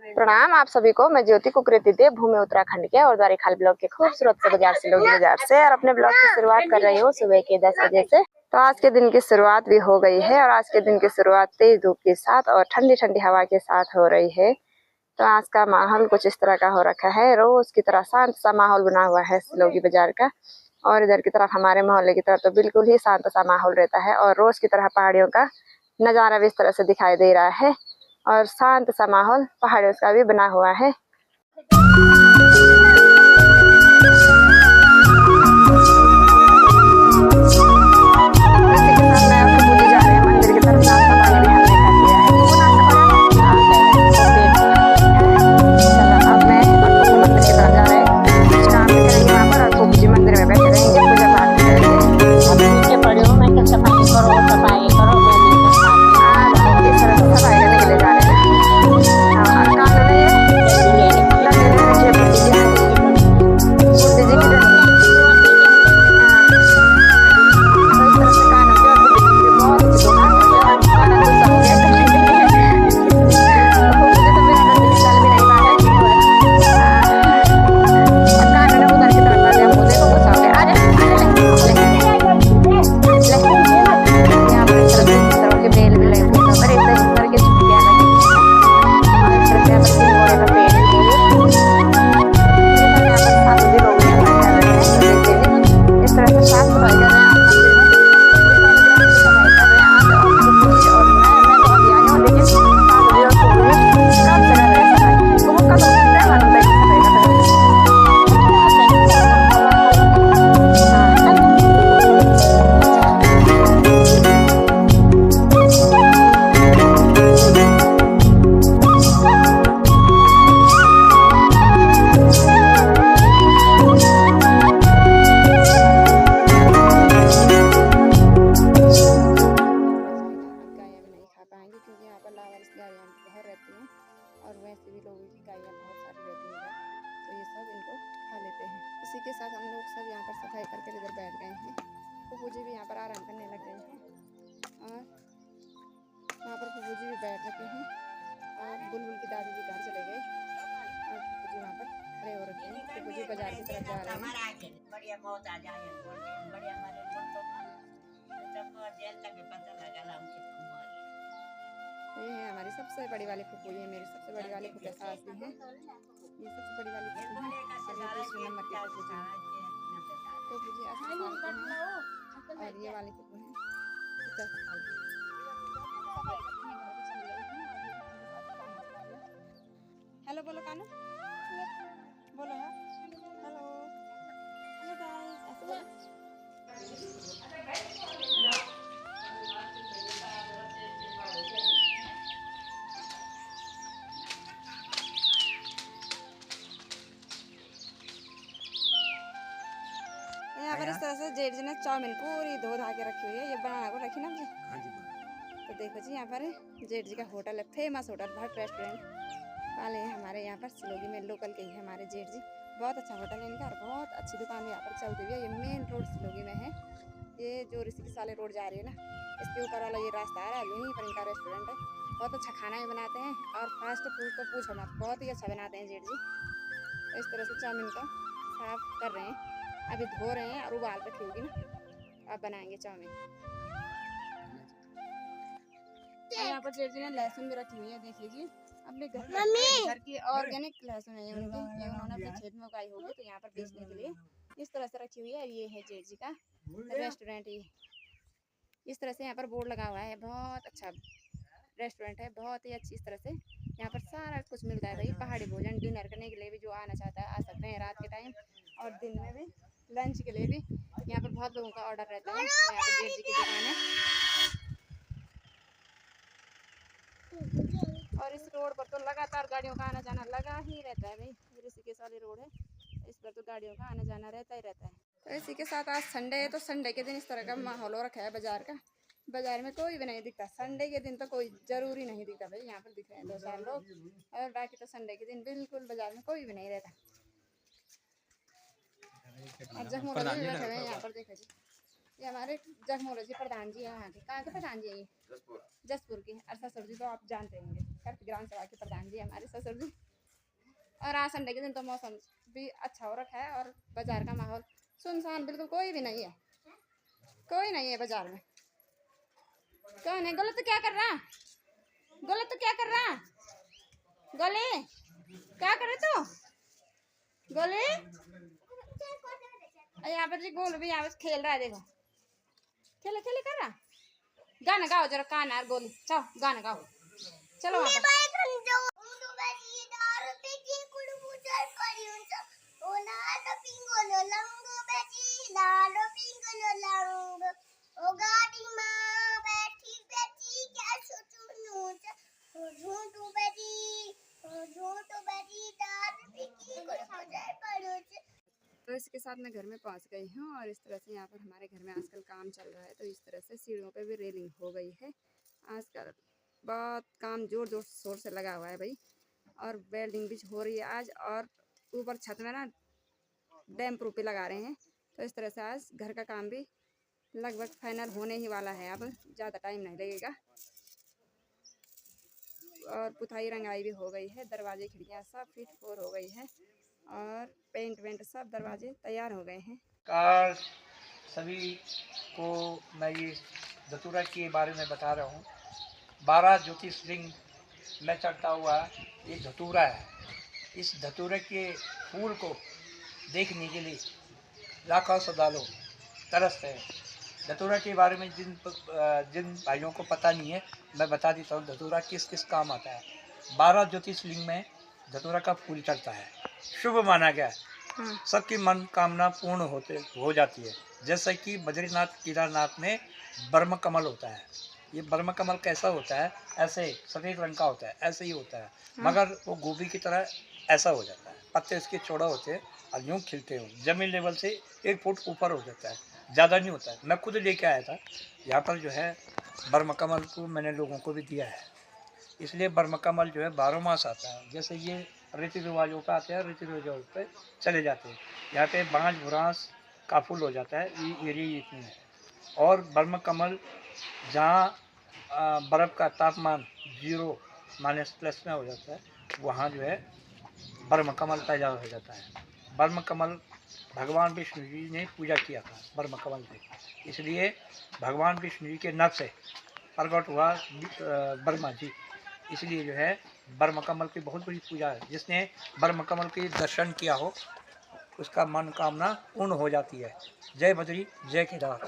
प्रणाम आप सभी को। मैं ज्योति कुकरेती देव भूमि उत्तराखंड के और द्वारिखाल ब्लॉक के खूबसूरत से बाजार से लोग बाजार से और अपने ब्लॉग की शुरुआत कर रही हूँ सुबह के 10 बजे से। तो आज के दिन की शुरुआत भी हो गई है और आज के दिन की शुरुआत तेज धूप के साथ और ठंडी ठंडी हवा के साथ हो रही है। तो आज का माहौल कुछ इस तरह का हो रखा है, रोज की तरह शांत सा माहौल बना हुआ है सिलोगी बाजार का। और इधर की तरफ हमारे मोहल्ले की तरफ तो बिल्कुल ही शांत सा माहौल रहता है और रोज की तरह पहाड़ियों का नजारा भी इस तरह से दिखाई दे रहा है और शांत सा माहौल पहाड़ियों का भी बना हुआ है। क्योंकि यहाँ पर लावारिस गायें बहुत रहती हैं और वैसे भी लोगों की गायें बहुत सारी रहती हैं, तो ये सब इनको खा लेते हैं। इसी के साथ हम लोग सब यहाँ पर सफाई करके इधर बैठ गए हैं। फूफू जी भी यहाँ पर आराम करने लग गए हैं और यहाँ पर फूफू जी भी बैठ रखे हैं और बुलबुल की दादी जी घर चले गए और फूफू जी वहाँ पर खड़े हो रखे हैं। फूफू जी बाजार की तरफ जा रहे हैं। ये है हमारी सबसे बड़ी वाली फूफू, ये मेरी सबसे बड़ी वाली फूफू सास भी हैं। ये सबसे बड़ी वाली फूफू है और ये दूसरे नंबर की फूफू जी हैं। फूफू जी 80 साल की हैं और ये वाली फूफू हैं 50 साल की। हेलो बोलो कानू, बोलो हाँ हेलो हेलो गाइस, ऐसे बोलो। यहाँ पर इस तरह से जेठ जी ने चाउमीन पूरी धो धा के रखी हुई है, ये बना को रखी ना जी। हाँ जी। तो देखो जी यहाँ पर जेठ जी का होटल है, फेमस होटल भट्ट रेस्टोरेंट वाले हैं हमारे यहाँ पर सिलोगी में, लोकल के ही है हमारे जेठ जी। बहुत अच्छा होटल है इनका और बहुत अच्छी दुकान यहाँ पर चलती हुई है। ये मेन रोड सिलोगी में है, ये जो ऋषिकेश वाले रोड जा रही है ना, इसके ऊपर वाला ये रास्ता आ रहा है, यहीं पर इनका रेस्टोरेंट है। बहुत अच्छा खाना भी बनाते हैं और फास्ट फूड तो पूछो मत, बहुत ही अच्छा बनाते हैं जेठ जी। तो इस तरह से चाउमीन को साफ कर रहे हैं, अभी धो रहे हैं और उबाल रखी होगी ना, अब बनाएंगे चाउमीन। यहाँ पर जेठ जी ने लहसुन भी रखी हुई है, देख लीजिए अपने घर की ऑर्गेनिक लहसुन है उनकी, ये उन्होंने अपने खेत में उगाई होगी तो यहाँ पर बेचने के लिए इस तरह से रखी हुई है। ये है जेठ जी का रेस्टोरेंट, ये इस तरह से यहाँ पर बोर्ड लगा हुआ है। बहुत अच्छा रेस्टोरेंट है, बहुत ही अच्छी। इस तरह से यहाँ पर सारा कुछ मिलता है भाई, पहाड़ी भोजन डिनर करने के लिए भी जो आना चाहता है आ सकते हैं रात के टाइम, और दिन में भी लंच के लिए भी यहाँ पर बहुत लोगों का ऑर्डर रहता है। यहाँ पर जेठ जी की दुकान है और इस रोड पर तो लगातार गाड़ियों का आना जाना लगा ही रहता है भाई, ऋषिकेश वाली रोड है, इस पर तो गाड़ियों का आना जाना रहता ही रहता है। तो इसी के साथ आज संडे है, तो संडे के दिन इस तरह का माहौल हो रखा है बाजार का। बाजार में कोई भी नहीं दिखता, संडे के दिन तो कोई जरूरी नहीं दिखता भाई। यहाँ पर दिख रहे हैं 2-4 लोग और बाकी तो संडे के दिन बिल्कुल बाजार में कोई भी नहीं रहता। और जखमोला जी बैठे हुए हैं यहाँ पर, देखो जी ये हमारे जखमोला जी प्रधान जी है यहाँ के। कहाँ के प्रधान जी है ये? जसपुर की। और ससुर जी तो आप जानते होंगे। ग्राम सभा के प्रधान जी हमारे ससुर जी। और आज संडे के दिन तो मौसम भी अच्छा हो रखा है और बाजार का माहौल सुनसान, बिल्कुल कोई भी नहीं है, कोई नहीं है बाजार में। कौन है? गलत तो क्या कर रहा, गलत तो क्या कर रहा, गोले क्या कर रहे तू, गोले यहाँ पर जी गोलू भी यहाँ पर खेल रहा है, देखो खेले खेले कर रहा। गाना गाओ जरा, काना और गोलू चलो गाना गाओ, चलो वहाँ पर। तो इसके साथ मैं घर में पहुंच गई हूँ और इस तरह से यहाँ पर हमारे घर में आजकल काम चल रहा है, तो इस तरह से सीढ़ियों पे भी रेलिंग हो गई है। आजकल बहुत काम जोर जोर शोर से लगा हुआ है भाई, और वेल्डिंग भी हो रही है आज, और ऊपर छत में ना डैम प्रूफ भी लगा रहे हैं। तो इस तरह से आज घर का काम भी लगभग फाइनल होने ही वाला है, अब ज़्यादा टाइम नहीं लगेगा। और पुताई रंगाई भी हो गई है, दरवाजे खिड़कियाँ सब फिट फोर हो गई है, और पेंट वेंट सब दरवाजे तैयार हो गए हैं। कार सभी को मैं ये धतूरा के बारे में बता रहा हूँ। 12 ज्योतिर्लिंग में चढ़ता हुआ ये धतूरा है। इस धतूरे के फूल को देखने के लिए लाखों श्रद्धालु तरसते हैं। धतूरा के बारे में जिन भाइयों को पता नहीं है, मैं बता देता हूँ धतूरा किस किस काम आता है। 12 ज्योतिर्लिंग में धतूरा का फूल चढ़ता है, शुभ माना गया है। सबकी मनोकामना पूर्ण हो जाती है। जैसे कि बद्रीनाथ केदारनाथ में ब्रह्म कमल होता है। ये ब्रह्म कमल कैसा होता है? ऐसे सफ़ेद रंग का होता है, ऐसे ही होता है, मगर वो गोभी की तरह ऐसा हो जाता है। पत्ते उसके चौड़ा होते हैं और यूँ खिलते हो, जमीन लेवल से 1 फुट ऊपर हो जाता है, ज़्यादा नहीं होता है। मैं खुद लेके आया था यहाँ पर जो है ब्रह्म कमल को, मैंने लोगों को भी दिया है। इसलिए ब्रह्म कमल जो है 12 मास आता है। जैसे ये रीति रिवाजों का आते हैं, रीति रिवाजों पे चले जाते हैं। यहाँ पे बांझ भुरांस का फूल हो जाता है, ये एरिया इतनी है। और ब्रह्म कमल जहाँ बर्फ़ का तापमान 0 -+ में हो जाता है, वहाँ जो है ब्रह्म कमल पैदा हो जाता है। ब्रह्म कमल भगवान विष्णु जी ने पूजा किया था ब्रह्म कमल से, इसलिए भगवान विष्णु जी के नभ से प्रकट हुआ ब्रह्मा जी। इसलिए जो है ब्रह्म कमल की बहुत बड़ी पूजा है। जिसने ब्रह्म कमल के दर्शन किया हो उसका मनोकामना पूर्ण हो जाती है। जय बद्री जय केदार।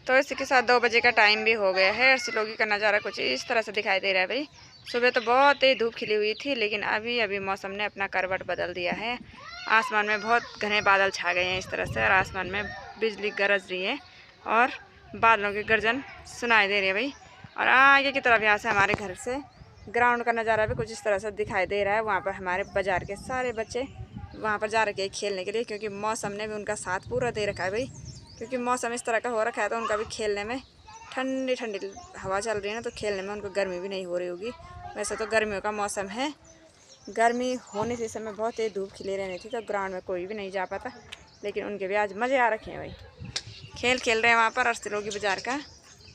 तो इसी के साथ 2 बजे का टाइम भी हो गया है और सिलोगी का नज़ारा कुछ इस तरह से दिखाई दे रहा है भाई। सुबह तो बहुत ही धूप खिली हुई थी, लेकिन अभी अभी मौसम ने अपना करवट बदल दिया है। आसमान में बहुत घने बादल छा गए हैं इस तरह से, और आसमान में बिजली गरज रही है और बादलों की गर्जन सुनाई दे रही है भाई। और आगे की तरफ यहाँ से हमारे घर से ग्राउंड का नज़ारा भी कुछ इस तरह से दिखाई दे रहा है। वहाँ पर हमारे बाज़ार के सारे बच्चे वहाँ पर जा रखे हैं खेलने के लिए, क्योंकि मौसम ने भी उनका साथ पूरा दे रखा है भाई। क्योंकि मौसम इस तरह का हो रखा है तो उनका भी खेलने में, ठंडी ठंडी हवा चल रही है ना, तो खेलने में उनको गर्मी भी नहीं हो रही होगी। वैसे तो गर्मियों का मौसम है, गर्मी होने से इस समय बहुत तेज धूप खिली रहनी थी, तो ग्राउंड में कोई भी नहीं जा पाता, लेकिन उनके भी आज मज़े आ रखे हैं भाई। खेल रहे हैं वहाँ पर। सिलोगी बाज़ार का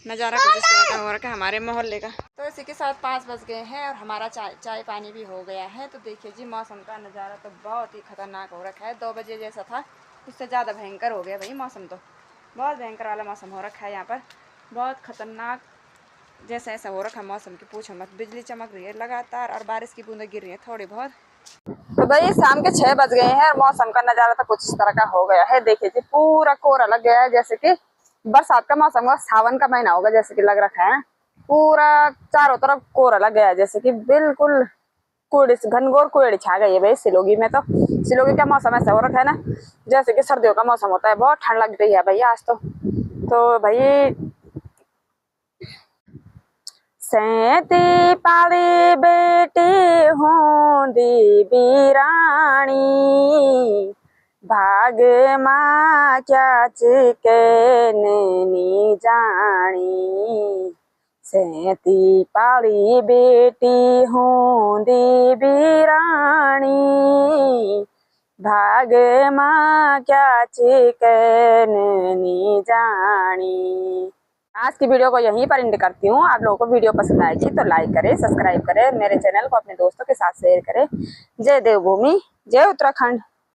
नज़ारा कुछ इस तरह का हो रखा है हमारे मोहल्ले का। तो इसी के साथ 5 बज गए हैं और हमारा चाय पानी भी हो गया है। तो देखिए जी, मौसम का नज़ारा तो बहुत ही ख़तरनाक हो रखा है। 2 बजे जैसा था उससे ज़्यादा भयंकर हो गया भाई मौसम, तो बहुत भयंकर वाला मौसम हो रखा है यहाँ पर। बहुत ख़तरनाक जैसा ऐसा हो रखा है मौसम की पूछो मत। बिजली चमक रही है लगातार और बारिश की बूंदें गिर रही हैं थोड़ी बहुत। तो भाई शाम के 6 बज गए हैं और मौसम का नज़ारा तो कुछ इस तरह का हो गया है। देखिए जी, पूरा कोहरा लग गया है, जैसे कि बरसात का मौसम होगा, सावन का महीना होगा, जैसे कि लग रखा है। पूरा चारों तरफ कोहरा लग गया है, जैसे कि बिल्कुल घनघोर कोहड़ी छा गई है भाई सिलोगी में। तो सिलोगी का मौसम ऐसा हो रखा है ना, जैसे कि सर्दियों का मौसम होता है। बहुत ठंड लग रही है भाई आज तो भाई सैती पाली बेटी हूँ देवी रानी, भाग माँ क्या चिकनी जानी। सैती पाली बेटी हूँ देवी रानी, भाग माँ क्या चिकनी जानी। आज की वीडियो को यहीं पर एंड करती हूँ। आप लोगों को वीडियो पसंद आएगी तो लाइक करें, सब्सक्राइब करें, मेरे चैनल को अपने दोस्तों के साथ शेयर करें। जय देवभूमि, जय उत्तराखंड।